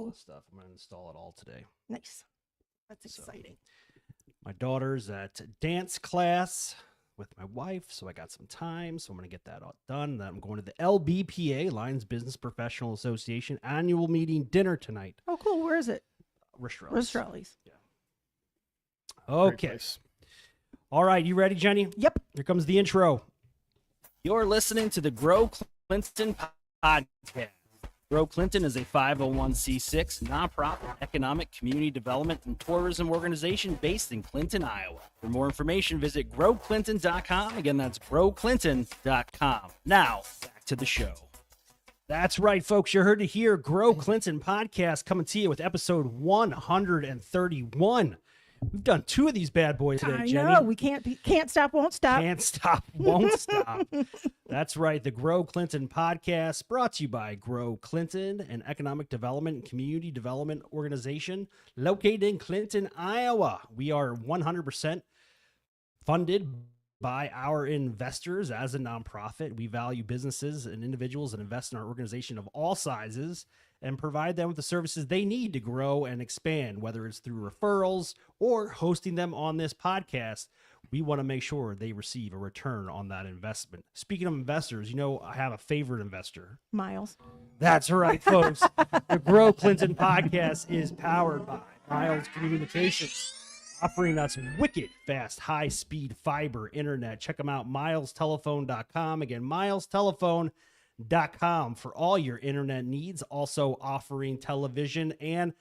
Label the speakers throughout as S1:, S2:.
S1: this stuff. I'm going to install it all today.
S2: Nice. That's exciting.
S1: My daughter's at dance class with my wife, so I got some time. So I'm going to get that all done. Then I'm going to the LBPA, Lions Business Professional Association annual meeting dinner tonight.
S2: Oh, cool. Where is it?
S1: Ristrelli's.
S2: Yeah.
S1: Okay. All right. You ready, Jenny?
S2: Yep.
S1: Here comes the intro. You're listening to the Grow Clinton podcast. Grow Clinton is a 501c6 nonprofit economic, community development, and tourism organization based in Clinton, Iowa. For more information, visit growclinton.com. Again, that's growclinton.com. Now, back to the show. That's right, folks. You heard it here. Grow Clinton podcast coming to you with episode 131. We've done 2 of these bad boys today, Jenny.
S2: I know. We can't stop, won't stop.
S1: Can't stop, won't stop. That's right. The Grow Clinton podcast brought to you by Grow Clinton, an economic development and community development organization located in Clinton, Iowa. We are 100% funded by our investors as a nonprofit. We value businesses and individuals that invest in our organization of all sizes and provide them with the services they need to grow and expand, whether it's through referrals or hosting them on this podcast. We want to make sure they receive a return on that investment. Speaking of investors, I have a favorite investor.
S2: Miles.
S1: That's right, folks. The Grow Clinton podcast is powered by Miles Communications, offering us wicked fast, high-speed fiber internet. Check them out, milestelephone.com. Again, milestelephone.com for all your internet needs. Also offering television and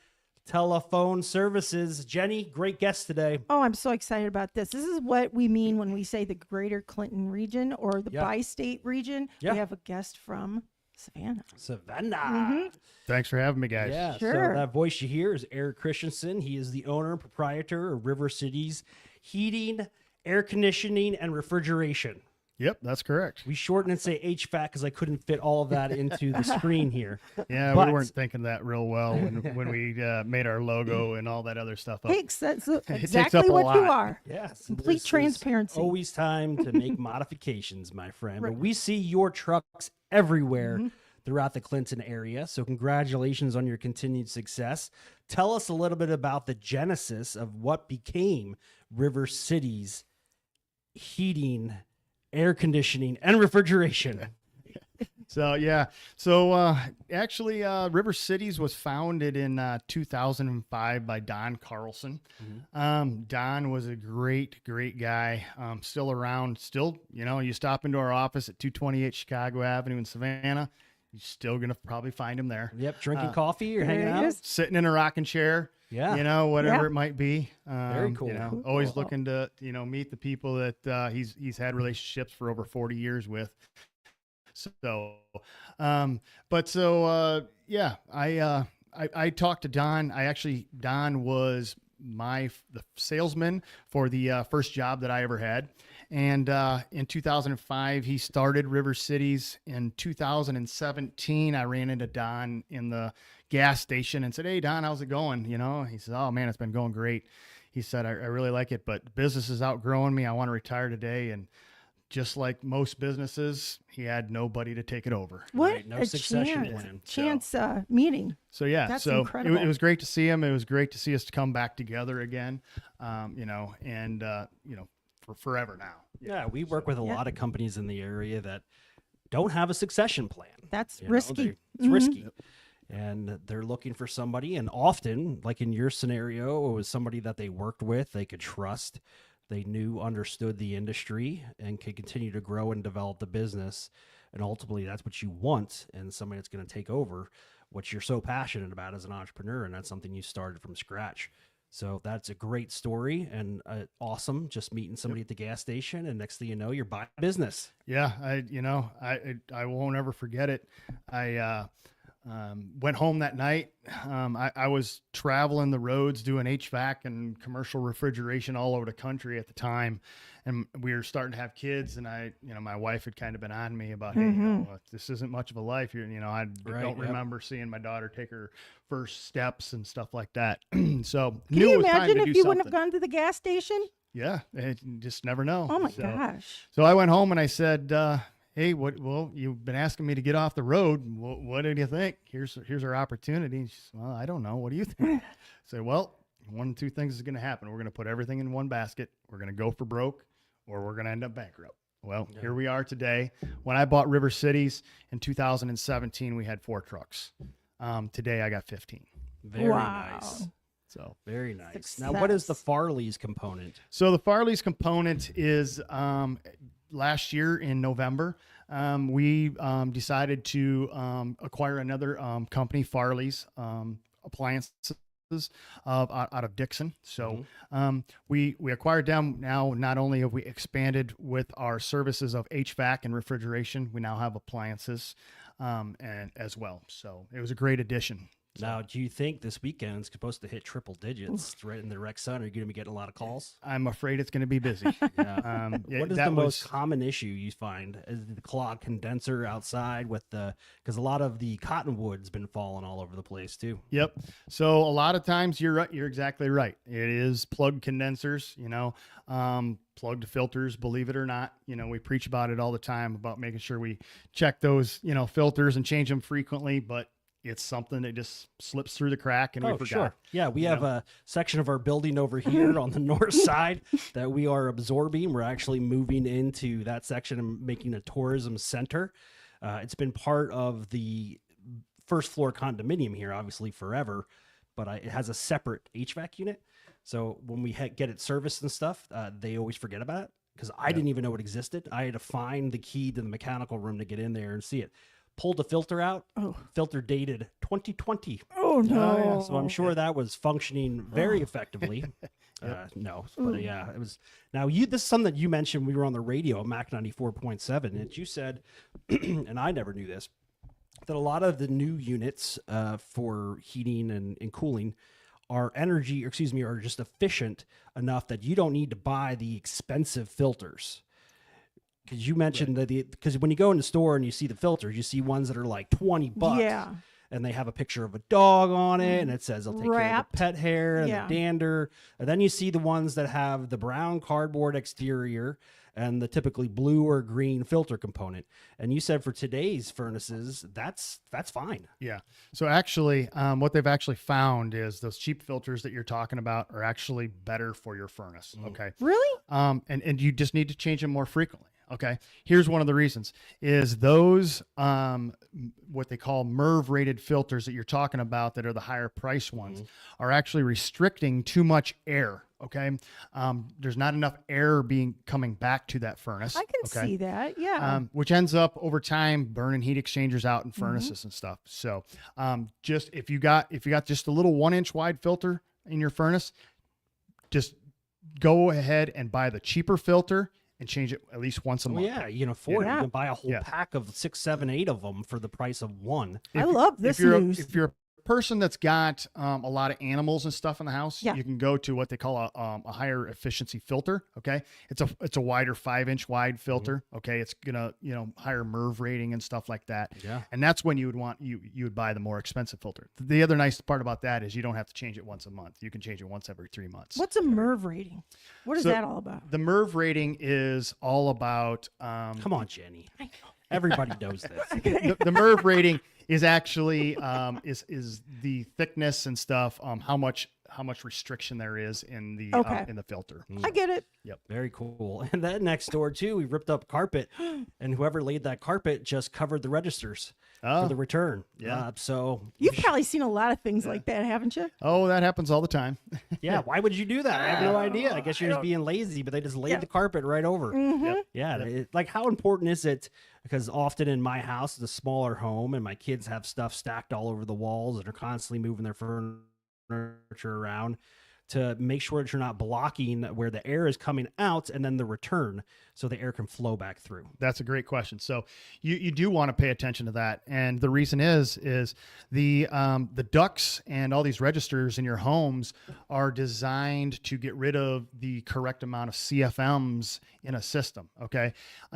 S1: telephone services. Jenny, great guest today.
S2: Oh, I'm so excited about this. This is what we mean when we say the greater Clinton region or the bi-state region.
S1: Yeah.
S2: We have a guest from Savannah.
S1: Mm-hmm.
S3: Thanks for having me, guys.
S1: Yeah,
S2: sure.
S1: So that voice you hear is Eric Christensen. He is the owner and proprietor of River Cities Heating, Air Conditioning, and Refrigeration.
S3: Yep, that's correct.
S1: We shorten and say HVAC because I couldn't fit all of that into the screen here.
S3: Yeah,
S1: But-
S3: we weren't thinking that real well when we made our logo and all that other stuff up.
S2: Thanks. That's
S3: takes
S2: exactly
S3: up a
S2: what you
S3: lot.
S2: are.
S1: Yes.
S2: Complete
S1: this is
S2: transparency.
S1: Always time to make modifications, my friend.
S2: Right.
S1: But we see your trucks everywhere
S2: Mm-hmm.
S1: throughout the Clinton area. So congratulations on your continued success. Tell us a little bit about the genesis of what became River Cities Heating, Air Conditioning, and Refrigeration.
S3: Actually, River Cities was founded in 2005 by Don Carlson. Don was a great guy. Still around. Still, you stop into our office at 228 Chicago Avenue in Savannah, you're still gonna probably find him there.
S1: Yep, drinking coffee or hanging
S2: there he
S1: out.
S2: is.
S3: Sitting in a rocking chair.
S1: Yeah.
S3: Whatever
S2: Yeah.
S3: it might be.
S1: Very cool.
S3: Always looking to, meet the people that he's had relationships for over 40 years with. I talked to Don. Don was the salesman for the first job that I ever had. And in 2005, he started River Cities. In 2017, I ran into Don in the gas station and said, "Hey, Don, how's it going?" He said, "Oh man, it's been going great." He said, I really like it, but business is outgrowing me. I want to retire today. And just like most businesses, he had nobody to take it over.
S2: What
S1: Right, no
S2: a
S1: succession
S2: chance
S1: plan.
S2: meeting.
S3: So yeah,
S2: That's
S3: so
S2: incredible.
S3: it was great to see him. It was great to see us come back together again, for forever now.
S1: Yeah, we work with a lot of companies in the area that don't have a succession plan.
S2: That's
S1: You know,
S2: risky.
S1: it's risky. And they're looking for somebody, and often, like in your scenario, it was somebody that they worked with, they could trust, they knew, understood the industry, and could continue to grow and develop the business. And ultimately, that's what you want, and somebody that's going to take over what you're so passionate about as an entrepreneur, and that's something you started from scratch. So that's a great story, and awesome. Just meeting somebody at the gas station, and next thing you know, you're buying business.
S3: Yeah, I won't ever forget it. I went home that night. I was traveling the roads doing HVAC and commercial refrigeration all over the country at the time. And we were starting to have kids, and my wife had kind of been on me about, hey, this isn't much of a life here. I don't remember seeing my daughter take her first steps and stuff like that. So
S2: Can
S3: knew
S2: you
S3: it was time
S2: imagine
S3: to
S2: if
S3: do
S2: you
S3: something.
S2: wouldn't have gone to the gas station?
S3: Yeah, you just never know.
S2: Oh my
S3: So-
S2: gosh.
S3: So I went home and I said, hey, well, you've been asking me to get off the road. What do you think? Here's our opportunity. And she said, well, I don't know. What do you think? I said, well, one of two things is going to happen. We're going to put everything in one basket. We're going to go for broke, or we're going to end up bankrupt. Well, here we are today. When I bought River Cities in 2017, we had 4 trucks. Today I got 15.
S1: Very nice.
S3: So
S1: very nice.
S2: Success.
S1: Now, what is the Farley's component?
S3: So the Farley's component is last year in November, we decided to acquire another company, Farley's Appliances. Out of Dixon. So we acquired them. Now, not only have we expanded with our services of HVAC and refrigeration, we now have appliances and as well. So it was a great addition.
S1: Now, do you think this weekend's supposed to hit triple digits right in the rec center? Are you going to be getting a lot of calls?
S3: I'm afraid it's going to be busy.
S1: Yeah. What is the most common issue you find? Is the clogged condenser outside with because a lot of the cottonwood's been falling all over the place too.
S3: Yep. So a lot of times you're right. You're exactly right. It is plugged condensers, plugged filters, believe it or not. We preach about it all the time about making sure we check those, filters and change them frequently, but it's something that just slips through the crack and we forgot.
S1: Sure. Yeah, we have a section of our building over here on the north side that we are absorbing. We're actually moving into that section and making a tourism center. It's been part of the first floor condominium here, obviously forever, but it has a separate HVAC unit. So when we get it serviced and stuff, they always forget about it because I didn't even know it existed. I had to find the key to the mechanical room to get in there and see it. Pulled the filter out. Filter dated 2020.
S2: Oh no!
S1: So I'm sure that was functioning very effectively. No, but yeah, it was. Now this is something that you mentioned. We were on the radio, Mac 94.7, and you said, and I never knew this, that a lot of the new units for heating and cooling are are just efficient enough that you don't need to buy the expensive filters. Because you mentioned that because when you go in the store and you see the filters, you see ones that are like $20.
S2: Yeah.
S1: And they have a picture of a dog on it, and it says they'll take care of the pet hair and the dander. And then you see the ones that have the brown cardboard exterior and the typically blue or green filter component. And you said for today's furnaces, that's fine.
S3: Yeah. So actually, what they've actually found is those cheap filters that you're talking about are actually better for your furnace. Okay.
S2: Really?
S3: And you just need to change them more frequently. Okay. Here's one of the reasons is those, what they call MERV rated filters that you're talking about that are the higher price ones are actually restricting too much air. Okay. There's not enough air coming back to that furnace.
S2: I can see that. Yeah.
S3: Which ends up over time burning heat exchangers out in furnaces and stuff. So, just if you got just a little 1-inch wide filter in your furnace, just go ahead and buy the cheaper filter and change it at least once a month.
S1: Yeah, you can afford it. You can buy a whole pack of 6, 7, 8 of them for the price of one.
S2: I love this
S3: news. If you're a person that's got a lot of animals and stuff in the house, you can go to what they call a higher efficiency filter. Okay, it's a wider 5-inch wide filter. Okay, it's gonna higher MERV rating and stuff like that.
S1: Yeah,
S3: and that's when you would buy the more expensive filter. The other nice part about that is you don't have to change it once a month. You can change it once every 3 months.
S2: What's a MERV rating? What is that all about?
S3: The MERV rating is all about.
S1: Come on, Jenny. I know. Everybody knows this.
S3: The MERV rating is actually is the thickness and stuff. How much restriction there is in the filter.
S2: I get it.
S3: Yep.
S1: Very cool. And then next door too, we ripped up carpet, and whoever laid that carpet just covered the registers for the return.
S3: Yeah.
S1: So
S2: you've probably seen a lot of things like that, haven't you?
S3: Oh, that happens all the time.
S1: Yeah. Why would you do that? I have no idea. I guess you're just being lazy, but they just laid the carpet right over.
S3: Yep.
S1: Yeah. Like, how important is it? Because often in my house, it's a smaller home, and my kids have stuff stacked all over the walls and are constantly moving their furniture around to make sure that you're not blocking where the air is coming out and then the return so the air can flow back through.
S3: That's a great question. So you do want to pay attention to that. And the reason is the ducts and all these registers in your homes are designed to get rid of the correct amount of CFMs in a system. Okay.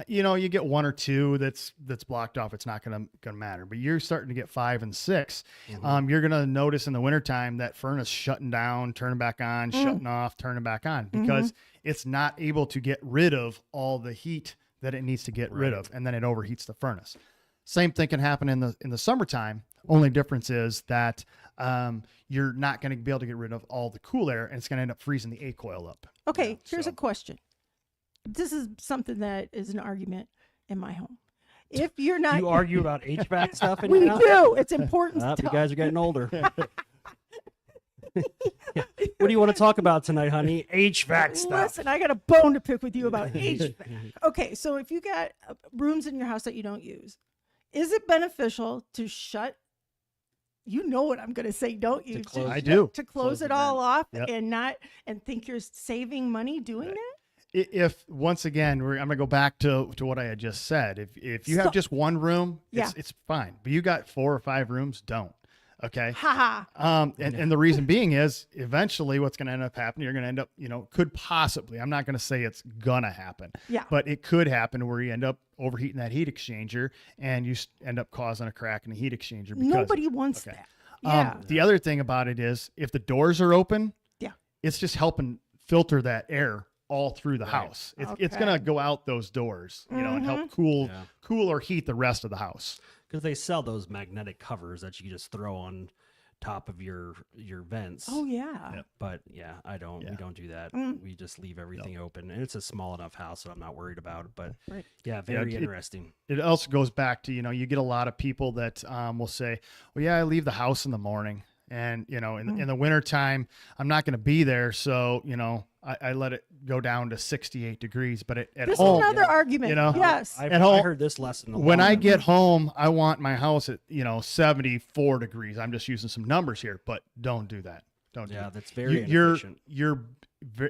S3: You get 1 or 2 that's blocked off. It's not going to matter, but you're starting to get 5 and 6. You're going to notice in the wintertime that furnace shutting down, turning back on, shutting off, turning back on, because it's not able to get rid of all the heat that it needs to get rid of, and then it overheats the furnace. Same thing can happen in the summertime. Only difference is that you're not going to be able to get rid of all the cool air, and it's going to end up freezing the A coil up.
S2: Okay, here's a question. This is something that is an argument in my home. If you're not,
S1: You argue about HVAC stuff in
S2: we
S1: your house?
S2: do. It's important
S1: You
S2: stuff.
S1: guys are getting older. Yeah. What do you want to talk about tonight, honey? HVAC stuff.
S2: Listen, I got a bone to pick with you about HVAC. Okay, so if you got rooms in your house that you don't use, is it beneficial to shut? You know what I'm going to say, don't you?
S1: close-
S3: I do.
S2: To close
S1: the
S2: it all off
S3: Yep.
S2: and think you're saving money doing that?
S3: If once again, I'm going to go back to what I had just said. If you have
S2: Stop.
S3: just one room,
S2: Yeah.
S3: it's fine. But you got 4 or 5 rooms, don't. Okay.
S2: Ha ha.
S3: And the reason being is eventually what's going to end up happening, you're going to end up, could possibly, I'm not going to say it's going to happen,
S2: Yeah.
S3: but it could happen where you end up overheating that heat exchanger and you end up causing a crack in the heat exchanger. Because,
S2: Nobody wants that. Yeah.
S3: The other thing about it is if the doors are open,
S2: Yeah.
S3: it's just helping filter that air all through the house. It's
S2: Okay.
S3: going to go out those doors, and help cool or heat the rest of the house.
S1: Because they sell those magnetic covers that you just throw on top of your vents.
S2: Oh yeah.
S1: But yeah, we don't do that. We just leave everything open, and it's a small enough house, so I'm not worried about it. But
S2: Right.
S1: yeah, very interesting.
S3: It also goes back to, you get a lot of people that will say, well, yeah, I leave the house in the morning. And, in the wintertime, I'm not going to be there. So, I let it go down to 68 degrees. But at
S2: This
S3: home,
S2: is another argument. Yes.
S1: I
S3: At home-
S1: heard this lesson.
S3: when I get home, I want my house at, 74 degrees. I'm just using some numbers here, but don't do that. Don't do that.
S1: That's very
S3: You're
S1: inefficient.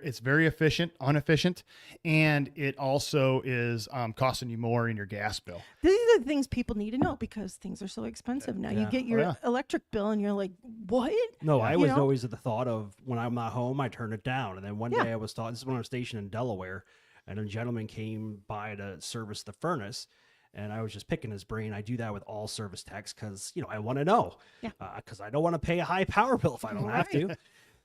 S3: it's very inefficient, and it also is costing you more in your gas bill.
S2: These are the things people need to know because things are so expensive now. You
S1: Yeah.
S2: get your electric bill and you're like, what?
S1: No, I
S2: You
S1: was
S2: know?
S1: always at the thought of when I'm not home, I turn it down. And then one
S2: Yeah.
S1: day I was taught, this is when I was stationed in Delaware, and a gentleman came by to service the furnace. And I was just picking his brain. I do that with all service techs because, I want to know.
S2: Yeah.
S1: Because I don't want to pay a high power bill if I don't have to.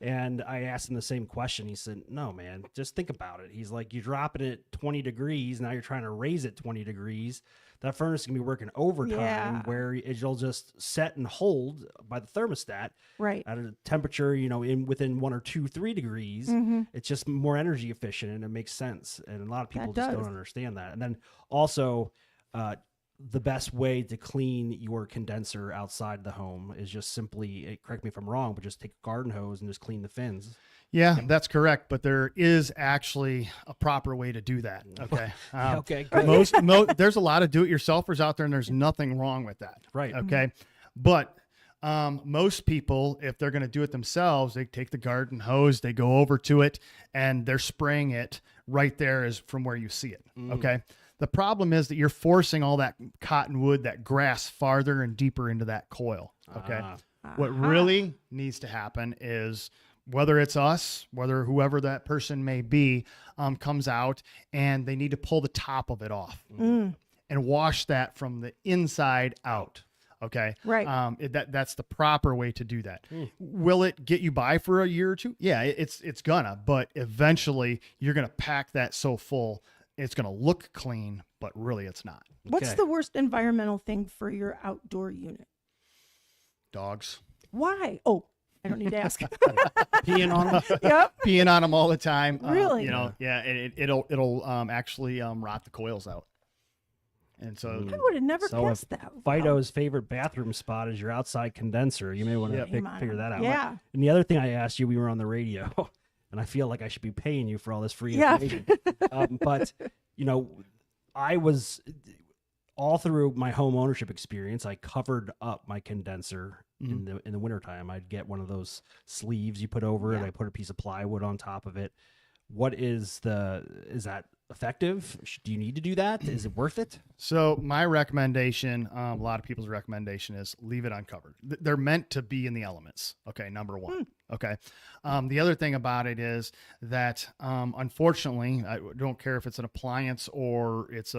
S1: And I asked him the same question. He said, no, man, just think about it. He's like, you drop it at 20 degrees. Now you're trying to raise it 20 degrees. That furnace is going to be working overtime
S2: Yeah.
S1: where it'll just set and hold by the thermostat
S2: Right.
S1: at a temperature, within 1 or 2, 3 degrees. It's just more energy efficient and it makes sense. And a lot of people just
S2: does.
S1: don't understand that. And then also, the best way to clean your condenser outside the home is just simply, correct me if I'm wrong, but just take a garden hose and just clean the fins.
S3: Yeah, that's correct. But there is actually a proper way to do that. Okay.
S1: Okay, good.
S3: There's a lot of do-it-yourselfers out there, and there's nothing wrong with that.
S1: Right.
S3: Okay. But most people, if they're going to do it themselves, they take the garden hose, they go over to it, and they're spraying it right there as from where you see it. Okay. The problem is that you're forcing all that cottonwood, that grass farther and deeper into that coil. Okay. What really needs to happen is whether it's us, whether whoever that person may be, comes out and they need to pull the top of it off and wash that from the inside out. Okay.
S2: Right.
S3: That's the proper way to do that. Will it get you by for a year or two? Yeah, it's gonna, but eventually you're going to pack that so full. It's going to look clean, but really it's not.
S2: What's the worst environmental thing for your outdoor unit?
S3: Dogs.
S2: Why? Oh, I don't need to ask.
S1: Peeing on them.
S2: Yep.
S3: Peeing on them all the time.
S2: Really?
S3: Yeah, it'll actually rot the coils out. And so
S2: I would have never
S1: So
S2: guessed that.
S1: Fido's favorite bathroom spot is your outside condenser. You may want to
S2: Shame on
S1: figure
S2: him.
S1: that out.
S2: Yeah.
S1: And the other thing I asked you, we were on the radio, and I feel like I should be paying you for all this free
S2: Yeah.
S1: information. But, I was all through my home ownership experience, I covered up my condenser in the wintertime. I'd get one of those sleeves you put over it. I put a piece of plywood on top of it. Is that effective? Do you need to do that? Is it worth it?
S3: So my recommendation, a lot of people's recommendation is leave it uncovered. They're meant to be in the elements. Okay. Number one. Okay. The other thing about it is that, unfortunately, I don't care if it's an appliance or it's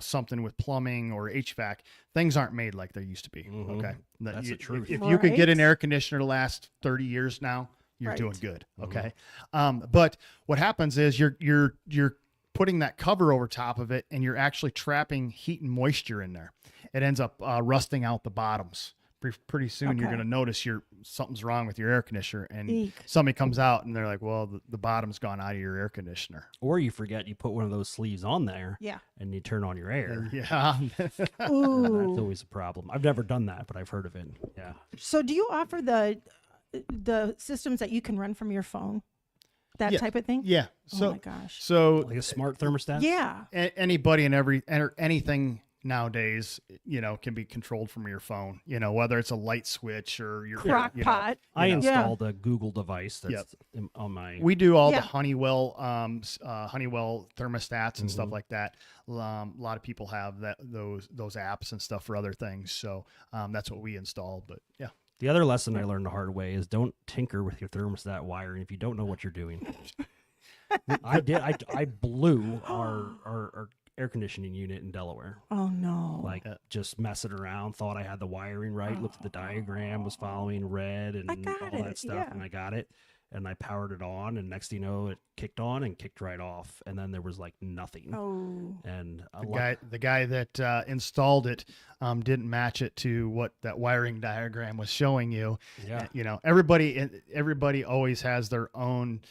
S3: something with plumbing or HVAC, things aren't made like they used to be. Okay.
S1: That's the truth.
S3: If you could get
S2: Right.
S3: an air conditioner to last 30 years now, you're
S2: Right.
S3: doing good. Okay. But what happens is you're putting that cover over top of it, and you're actually trapping heat and moisture in there. It ends up rusting out the bottoms. Pretty soon you're
S2: Okay.
S3: going to notice something's wrong with your air conditioner, and
S2: Eek.
S3: somebody comes out and they're like, well, the bottom's gone out of your air conditioner.
S1: Or you forget you put one of those sleeves on there
S2: Yeah.
S1: and you turn on your air.
S3: Yeah.
S1: That's
S2: Ooh.
S1: always a problem. I've never done that, but I've heard of it. Yeah.
S2: So do you offer the systems that you can run from your phone? That
S3: Yeah.
S2: type of thing?
S3: Yeah.
S2: Oh
S3: So,
S2: my gosh.
S3: so
S1: Like a smart thermostat?
S2: Yeah.
S3: anybody and anything nowadays, can be controlled from your phone, whether it's a light switch or your
S2: Crock pot.
S1: I
S3: Yeah.
S1: installed a Google device that's
S3: Yep.
S1: on my.
S3: We do all
S2: Yeah.
S3: the Honeywell thermostats and stuff like that. A lot of people have those apps and stuff for other things. So that's what we installed. But yeah,
S1: The other lesson I learned the hard way is don't tinker with your thermostat wiring if you don't know what you're doing. I did. I blew our air conditioning unit in Delaware.
S2: Oh no.
S1: Like just messing around, thought I had the wiring right, looked at the diagram, was following red and
S2: I got
S1: all
S2: it,
S1: that stuff,
S2: yeah.
S1: and I got it. And I powered it on, and next thing you know, it kicked on and kicked right off, and then there was like nothing.
S2: Oh.
S1: And
S3: the guy that installed it didn't match it to what that wiring diagram was showing you.
S1: yeah,
S3: Everybody always has their own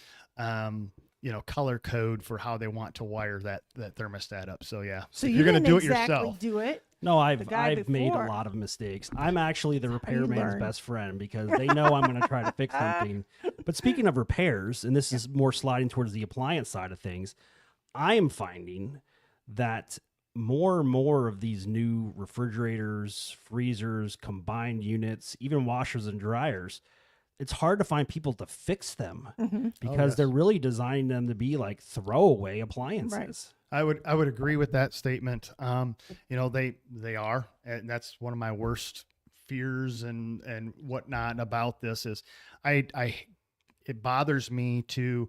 S3: color code for how they want to wire that thermostat up. So yeah,
S2: So
S3: if
S2: you
S3: you're going to
S2: didn't
S3: do it
S2: exactly
S3: yourself.
S2: do it.
S1: no,
S2: The guy
S1: I've made a
S2: before.
S1: lot of mistakes. I'm actually the
S2: how you
S1: repairman's
S2: learn.
S1: best friend because they know I'm going to try to fix something. But speaking of repairs, and this is more sliding towards the appliance side of things, I am finding that more and more of these new refrigerators, freezers, combined units, even washers and dryers, it's hard to find people to fix them because
S3: yes.
S1: they're really designing them to be like throwaway appliances.
S3: I would agree with that statement. They are, and that's one of my worst fears and whatnot about this is it bothers me to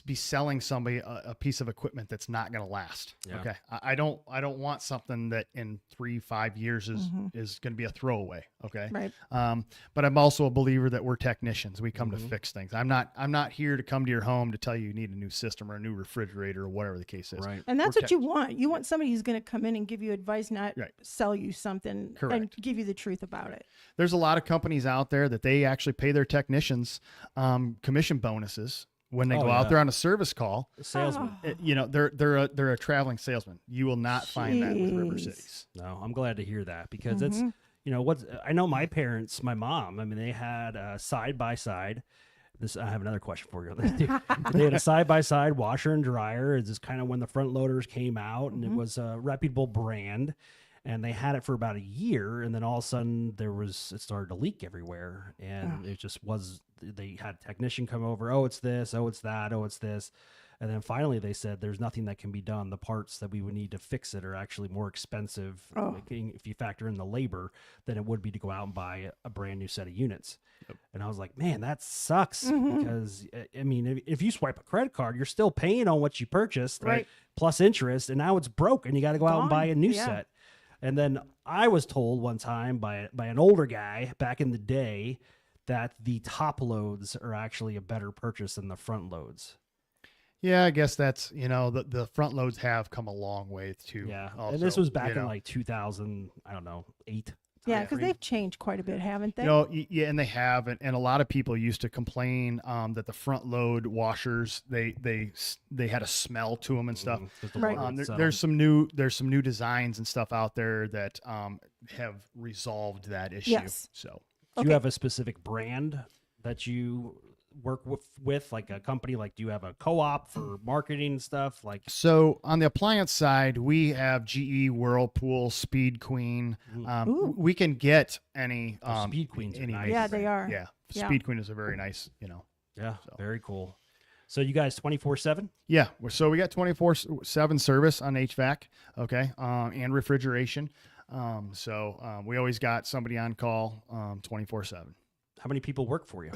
S3: be selling somebody a piece of equipment that's not going to last.
S1: Yeah.
S3: Okay. I don't want something that in 3-5 years is going to be a throwaway. Okay.
S2: Right.
S3: But I'm also a believer that we're technicians. We come to fix things. I'm not here to come to your home to tell you need a new system or a new refrigerator or whatever the case is.
S1: Right.
S2: And that's
S3: We're
S2: what you want. You want somebody who's going to come in and give you advice, not
S3: Right.
S2: sell you something and
S3: Correct.
S2: give you the truth about it.
S3: There's a lot of companies out there that they actually pay their technicians commission bonuses when they
S1: Oh,
S3: go out
S1: yeah.
S3: there on a service call.
S1: Salesman.
S3: They're a traveling salesman. You will not find that with River
S2: Jeez.
S3: Cities.
S1: No, I'm glad to hear that because it's, I know my parents, my mom, I mean, they had a side by side. I have another question for you on this too. They had a side by side washer and dryer. It's just kind of when the front loaders came out, and it was a reputable brand. And they had it for about a year, and then all of a sudden it started to leak everywhere, and it just was. They had a technician come over. Oh, it's this. Oh, it's that. Oh, it's this. And then finally they said there's nothing that can be done. The parts that we would need to fix it are actually more expensive if you factor in the labor than it would be to go out and buy a brand new set of units. Yep. And I was like, man, that sucks because I mean, if you swipe a credit card, you're still paying on what you purchased,
S2: Right.
S1: plus interest, and now it's broke, and you got to go out and buy a new
S2: Yeah.
S1: set. And then I was told one time by an older guy back in the day that the top loads are actually a better purchase than the front loads.
S3: Yeah, I guess that's the front loads have come a long way too.
S1: Yeah,
S3: also,
S1: and this was back in like 2000, I don't know, 8.
S2: Yeah, because they've changed quite a bit, haven't they?
S3: Yeah, and they have, and a lot of people used to complain that the front load washers they had a smell to them and stuff.
S2: Right.
S3: There's some new designs and stuff out there that have resolved that issue.
S2: Yes.
S3: So,
S1: Do you have a specific brand that you work with like a company? Like, do you have a co-op for marketing and stuff? Like,
S3: so on the appliance side, we have GE, Whirlpool, Speed Queen. We can get any
S1: Speed Queens are
S3: any
S1: nice.
S2: Yeah, they are.
S3: Yeah,
S2: Yeah.
S3: Speed Queen is a very nice,
S1: Yeah, very cool. So you guys 24/7?
S3: Yeah, so we got 24/7 service on HVAC, okay, and refrigeration. So we always got somebody on call 24/7.
S1: How many people work for you?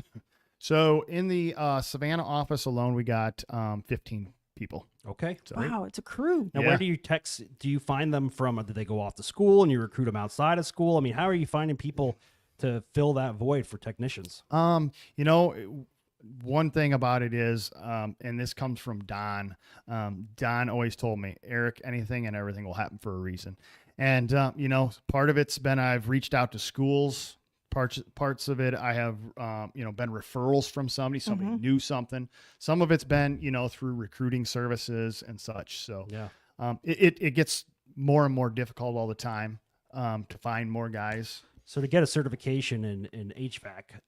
S3: So in the Savannah office alone, we got 15 people.
S1: Okay.
S3: So
S2: Wow, it's a crew.
S1: Now,
S3: Yeah.
S1: where do you find them from? Do they go off to school and you recruit them outside of school? I mean, how are you finding people to fill that void for technicians?
S3: one thing about it is, and this comes from Don. Don always told me, Eric, anything and everything will happen for a reason. And, you know, part of it's been, I've reached out to schools. Parts of it, I have, you know, been referrals from somebody knew something. Some of it's been, you know, through recruiting services and such. So
S1: Yeah.
S3: It gets more and more difficult all the time to find more guys.
S1: So to get a certification in HVAC,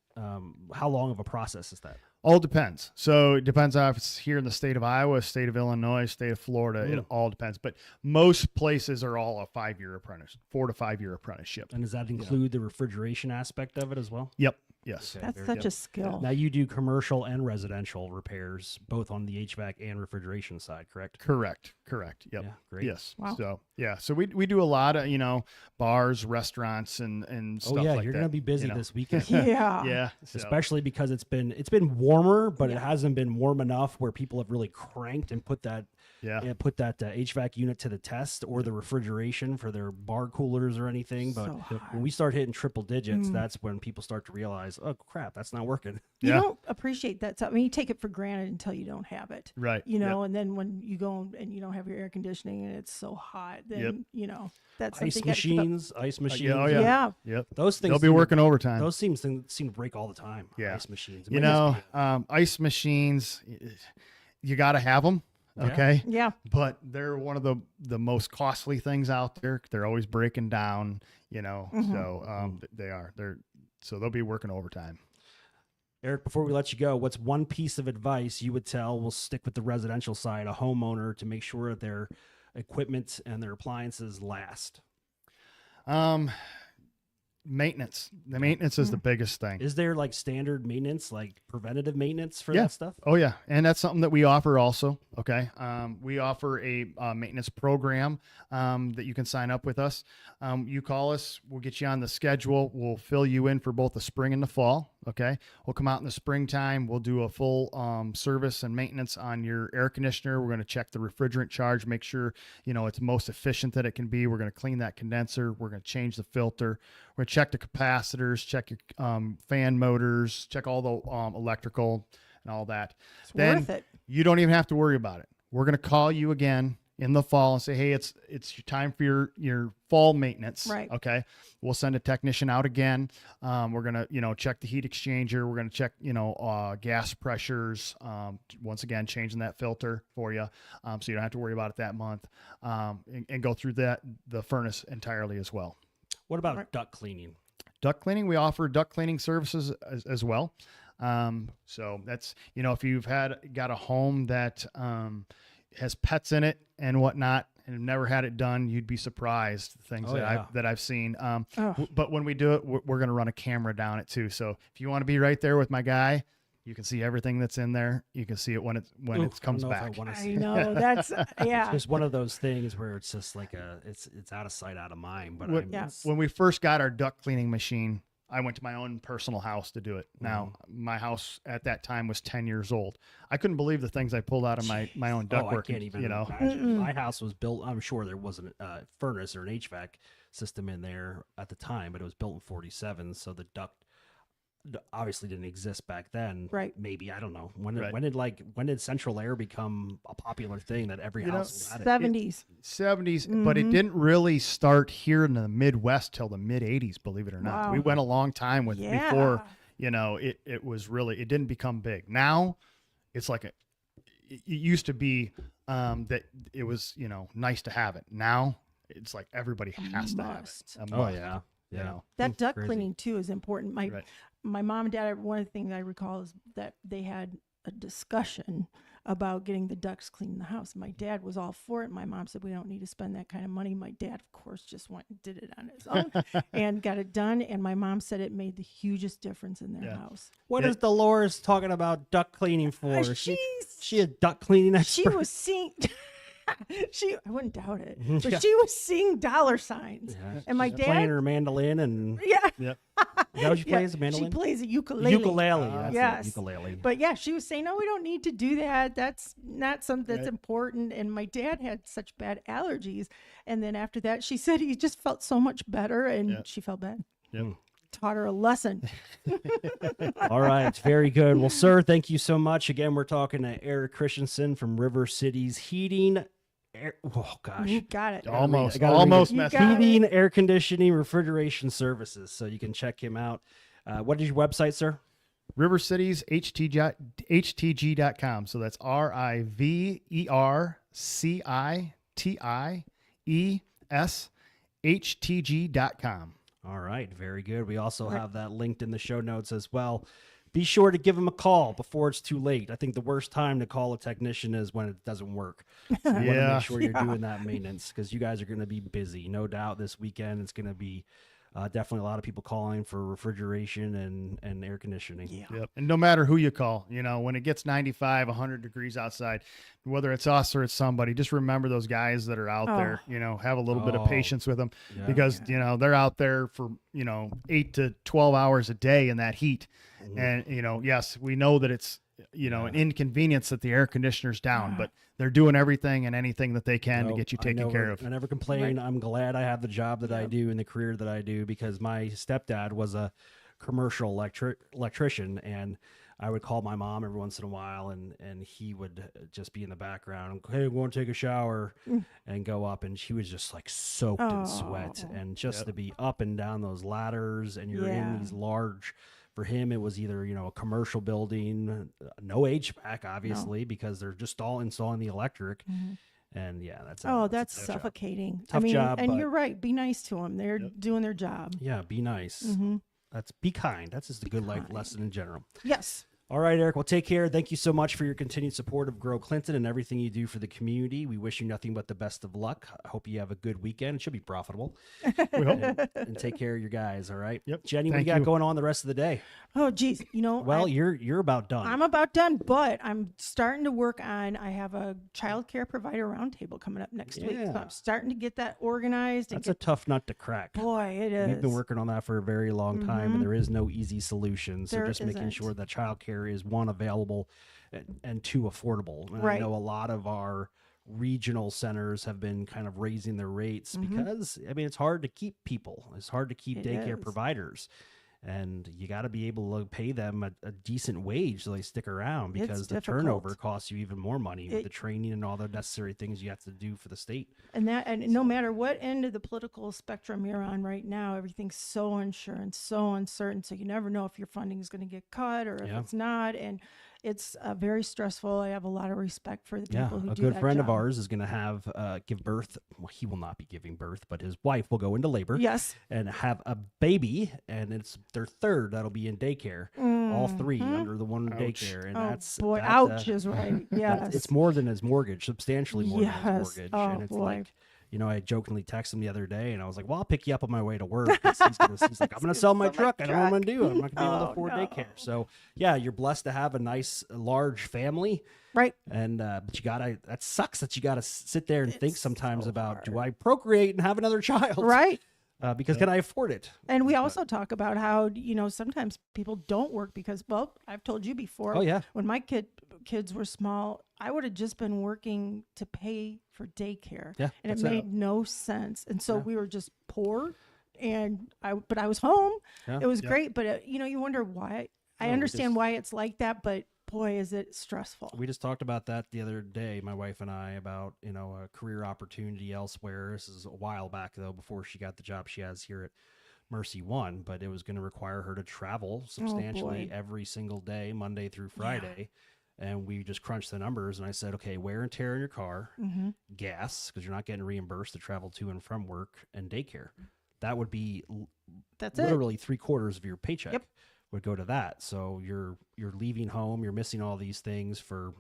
S1: how long of a process is that?
S3: All depends. So it depends on if it's here in the state of Iowa, state of Illinois, state of Florida. It all depends. But most places are all a 5-year apprentice, 4 to 5 year apprenticeship.
S1: And does that include the refrigeration aspect of it as well?
S3: Yep. Yes.
S1: Okay,
S2: That's
S1: very
S2: such
S1: good.
S2: a skill.
S1: Now you do commercial and residential repairs, both on the HVAC and refrigeration side, correct?
S3: Correct. Yep.
S1: Yeah, great.
S3: Yes.
S2: Wow.
S3: So yeah. So we do a lot of, you know, bars, restaurants, and stuff
S1: Oh yeah,
S3: like
S1: you're
S3: that.
S1: gonna be busy
S3: you know.
S1: this weekend.
S2: Yeah.
S3: Yeah. So,
S1: Especially because it's been warmer, but it
S2: Yeah.
S1: hasn't been warm enough where people have really cranked and put that HVAC unit to the test, or the refrigeration for their bar coolers or anything. But
S2: So hard.
S1: when we start hitting triple digits, that's when people start to realize, oh crap, that's not working.
S2: You
S3: Yeah.
S2: don't appreciate that stuff. I mean, you take it for granted until you don't have it.
S3: Right.
S2: You know, and then when you go and you don't have your air conditioning and it's so hot, then, you know, that's something
S1: Ice
S2: you gotta keep up-
S1: machines.
S3: oh,
S2: Yeah.
S3: yeah. Yep.
S1: Those things
S3: They'll be
S1: seem to-
S3: working overtime.
S1: Those seem to break all the time.
S3: Yeah.
S1: Ice machines. It
S3: You
S1: might
S3: know,
S1: just be-
S3: ice machines, you got to have them.
S1: Yeah.
S3: Okay.
S2: Yeah.
S3: But they're one of the most costly things out there. They're always breaking down, you know, so so they'll be working overtime.
S1: Eric, before we let you go, what's one piece of advice you would tell, we'll stick with the residential side, a homeowner to make sure that their equipment and their appliances last?
S3: Maintenance. The maintenance is the biggest thing.
S1: Is there like standard maintenance, like preventative maintenance for
S3: Yeah.
S1: that stuff?
S3: Oh yeah, and that's something that we offer also. Okay, we offer a maintenance program that you can sign up with us. You call us, we'll get you on the schedule. We'll fill you in for both the spring and the fall. Okay, we'll come out in the springtime. We'll do a full service and maintenance on your air conditioner. We're going to check the refrigerant charge, make sure you know it's most efficient that it can be. We're going to clean that condenser. We're going to change the filter. We're going to check the capacitors, check your fan motors, check all the electrical and all that.
S2: It's
S3: Then
S2: worth it.
S3: you don't even have to worry about it. We're going to call you again in the fall and say, hey, it's your time for your fall maintenance.
S2: Right.
S3: Okay. We'll send a technician out again. We're going to, you know, check the heat exchanger. We're going to check, you know, gas pressures. Once again, changing that filter for you. So you don't have to worry about it that month. And go through the furnace entirely as well.
S1: What about duct cleaning?
S3: Duct cleaning, we offer duct cleaning services as well. So that's, you know, if you've got a home that has pets in it and whatnot and have never had it done, you'd be surprised the things that I've seen. But when we do it, we're going to run a camera down it too. So if you want to be right there with my guy, you can see everything that's in there. You can see it when it comes back.
S2: I know that's yeah.
S1: It's one of those things where it's just like it's out of sight, out of mind. But
S3: When we first got our duct cleaning machine, I went to my own personal house to do it. Now, my house at that time was 10 years old. I couldn't believe the things I pulled out of my own ductwork.
S1: I can't even
S3: you know.
S1: imagine. My house was built, I'm sure there wasn't a furnace or an HVAC system in there at the time, but it was built in 47. So the duct obviously didn't exist back then.
S2: Right.
S1: Maybe, I don't know. When did central air become a popular thing that every house had it?
S2: 70s.
S3: 70s, but it didn't really start here in the Midwest till the mid 80s, believe it or not.
S2: Wow.
S3: We went a long time with
S2: Yeah.
S3: before, you know, it was really, it didn't become big. Now it's like it used to be that it was, you know, nice to have it. Now it's like everybody has to have it. A
S1: Oh
S3: must,
S1: yeah.
S3: you
S1: Yeah.
S3: know.
S2: That duct
S1: Crazy.
S2: cleaning too is important.
S3: Right.
S2: My mom and dad, one of the things I recall is that they had a discussion about getting the ducts cleaned in the house. My dad was all for it. My mom said, we don't need to spend that kind of money. My dad, of course, just went and did it on his own and got it done. And my mom said it made the hugest difference in their
S3: Yeah.
S2: house.
S1: What is Dolores talking about duct cleaning for?
S2: She's-
S1: She a duct cleaning
S2: She
S1: expert.
S2: was seeing, I wouldn't doubt it, but
S1: Yeah.
S2: she was seeing dollar signs.
S1: Yeah,
S2: And my
S1: she's
S2: dad,
S1: playing her mandolin and
S2: yeah.
S3: Yep.
S1: is that what she
S2: Yeah,
S1: plays? A mandolin?
S2: She plays a ukulele.
S1: Ukulele. That's
S2: yes.
S1: it, ukulele.
S2: But yeah, she was saying, no, we don't need to do that. That's not something that's
S3: Right.
S2: important. And my dad had such bad allergies. And then after that, she said he just felt so much better and
S3: Yeah.
S2: she felt bad.
S3: Yep.
S2: taught her a lesson.
S1: All right. Very good. Well, sir, thank you so much. Again, we're talking to Eric Christensen from River Cities Heating. Oh, gosh.
S2: You got it.
S3: Almost
S1: I gotta read it.
S3: messed
S2: got
S3: up.
S2: it.
S1: Heating, air conditioning, refrigeration services. So you can check him out. What is your website, sir?
S3: River Cities HTG.com. So that's RIVERCITIESHTG.com.
S1: All right. Very good. We also have that linked in the show notes as well. Be sure to give him a call before it's too late. I think the worst time to call a technician is when it doesn't work. So you want to
S3: Yeah.
S1: make sure you're doing that maintenance because you guys are going to be busy. No doubt this weekend it's going to be definitely a lot of people calling for refrigeration and air conditioning.
S2: Yeah.
S3: Yep. And no matter who you call, when it gets 95, 100 degrees outside, whether it's us or it's somebody, just remember those guys that are out there, have a little bit of patience with them
S1: Yeah.
S3: because, they're out there for, 8 to 12 hours a day in that heat. And, yes, we know that it's, an inconvenience that the air conditioner's down, but they're doing everything and anything that they can to get you taken care of.
S1: I never complain. I'm glad I have the job that I do and the career that I do because my stepdad was a commercial electrician, and I would call my mom every once in a while, and he would just be in the background. Hey, I'm going to take a shower, and go up, and she was just like soaked in sweat, and just to be up and down those ladders, and you're in these large. For him, it was either, a commercial building, no HVAC, obviously, because they're just all installing the electric. And that's
S2: that's suffocating.
S1: Tough job.
S2: And
S1: but
S2: you're right. Be nice to them. They're doing their job.
S1: yeah, be nice. That's be kind. That's just a good life lesson in general.
S2: Yes.
S1: All right, Eric. Well, take care. Thank you so much for your continued support of Grow Clinton and everything you do for the community. We wish you nothing but the best of luck. I hope you have a good weekend. It should be profitable.
S3: We hope.
S1: And take care of your guys. All right.
S3: Yep.
S1: Jenny, what
S3: Thank
S1: you got
S3: you.
S1: going on the rest of the day?
S2: Oh, geez.
S1: Well, you're about done.
S2: I'm about done, but I'm starting to work on, I have a child care provider roundtable coming up next week. So
S1: Yeah.
S2: I'm starting to get that organized.
S1: That's a tough nut to crack.
S2: Boy, it is.
S1: We've been working on that for a very long time, and there is no easy solution. So
S2: There
S1: just making
S2: isn't.
S1: sure that childcare is one available and two affordable. And I
S2: Right.
S1: know a lot of our regional centers have been kind of raising their rates because it's hard to keep people. It's hard to keep
S2: It
S1: daycare
S2: is.
S1: providers. And you got to be able to pay them a decent wage so they stick around because the
S2: difficult.
S1: turnover costs you even more money with the training and all the necessary things you have to do for the state.
S2: And no matter what end of the political spectrum you're on right now, everything's so unsure and so uncertain. So you never know if your funding is going to get cut or if it's not. And it's very stressful. I have a lot of respect for the people who
S1: a
S2: do
S1: good
S2: that
S1: friend of
S2: job.
S1: ours is going to have give birth. Well, he will not be giving birth, but his wife will go into labor.
S2: Yes.
S1: And have a baby, and it's their third that'll be in daycare. All three under the one daycare, and that's
S2: boy,
S1: that,
S2: ouch is right. Yes.
S1: it's more than his mortgage, substantially more than his
S2: Yes.
S1: mortgage.
S2: Oh,
S1: And it's
S2: boy.
S1: like, I jokingly texted him the other day, and I was like, "Well, I'll pick you up on my way to work." He's like, "I'm going to sell my truck. I don't know what I'm going to do. I'm not going to be able to afford daycare." So, yeah, you're blessed to have a nice, large family.
S2: Right.
S1: And but that sucks that you gotta sit there and think sometimes
S2: so
S1: about, do I procreate and have another child?
S2: Right.
S1: Because can I afford it?
S2: And we also talk about how, sometimes people don't work because, well, I've told you before.
S1: Oh, yeah.
S2: When my kids were small, I would have just been working to pay for daycare.
S1: Yeah,
S2: And it
S1: that's it.
S2: made no sense. And so we were just poor. But I was home.
S1: Yeah.
S2: It was great. But, you wonder why. I understand why it's like that. But boy, is it stressful.
S1: We just talked about that the other day, my wife and I, about, a career opportunity elsewhere. This is a while back, though, before she got the job she has here at Mercy One, but it was going to require her to travel substantially every single day, Monday through Friday. And we just crunched the numbers, and I said, okay, wear and tear in your car, gas, because you're not getting reimbursed to travel to and from work, and daycare. That would be
S2: That's
S1: literally 3/4 of your paycheck.
S2: Yep.
S1: Would go to that. So you're leaving home, you're missing all these things for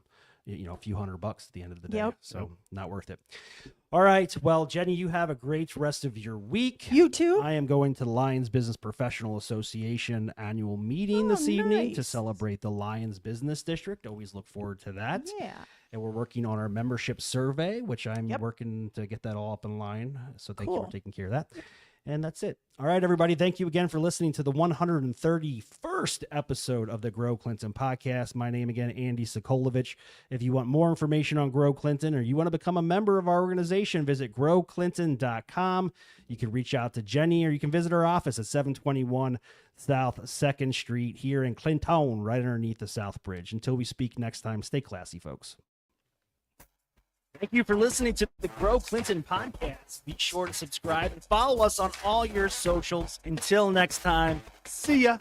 S1: a few $100 at the end of the day.
S2: Yep.
S1: So not worth it. All right. Well, Jenny, you have a great rest of your week.
S2: You too?
S1: I am going to the Lions Business Professional Association annual meeting this evening to
S2: nice.
S1: celebrate the Lions Business District. Always look forward to that.
S2: Yeah.
S1: And we're working on our membership survey, which I'm working to get that all up in line. So thank you for taking care of that. And that's it. All right, everybody. Thank you again for listening to the 131st episode of the Grow Clinton podcast. My name again, Andy Sokolovich. If you want more information on Grow Clinton or you want to become a member of our organization, visit growclinton.com. You can reach out to Jenny or you can visit our office at 721 South 2nd Street here in Clinton, right underneath the South Bridge. Until we speak next time, stay classy, folks. Thank you for listening to the Grow Clinton podcast. Be sure to subscribe and follow us on all your socials. Until next time, see ya.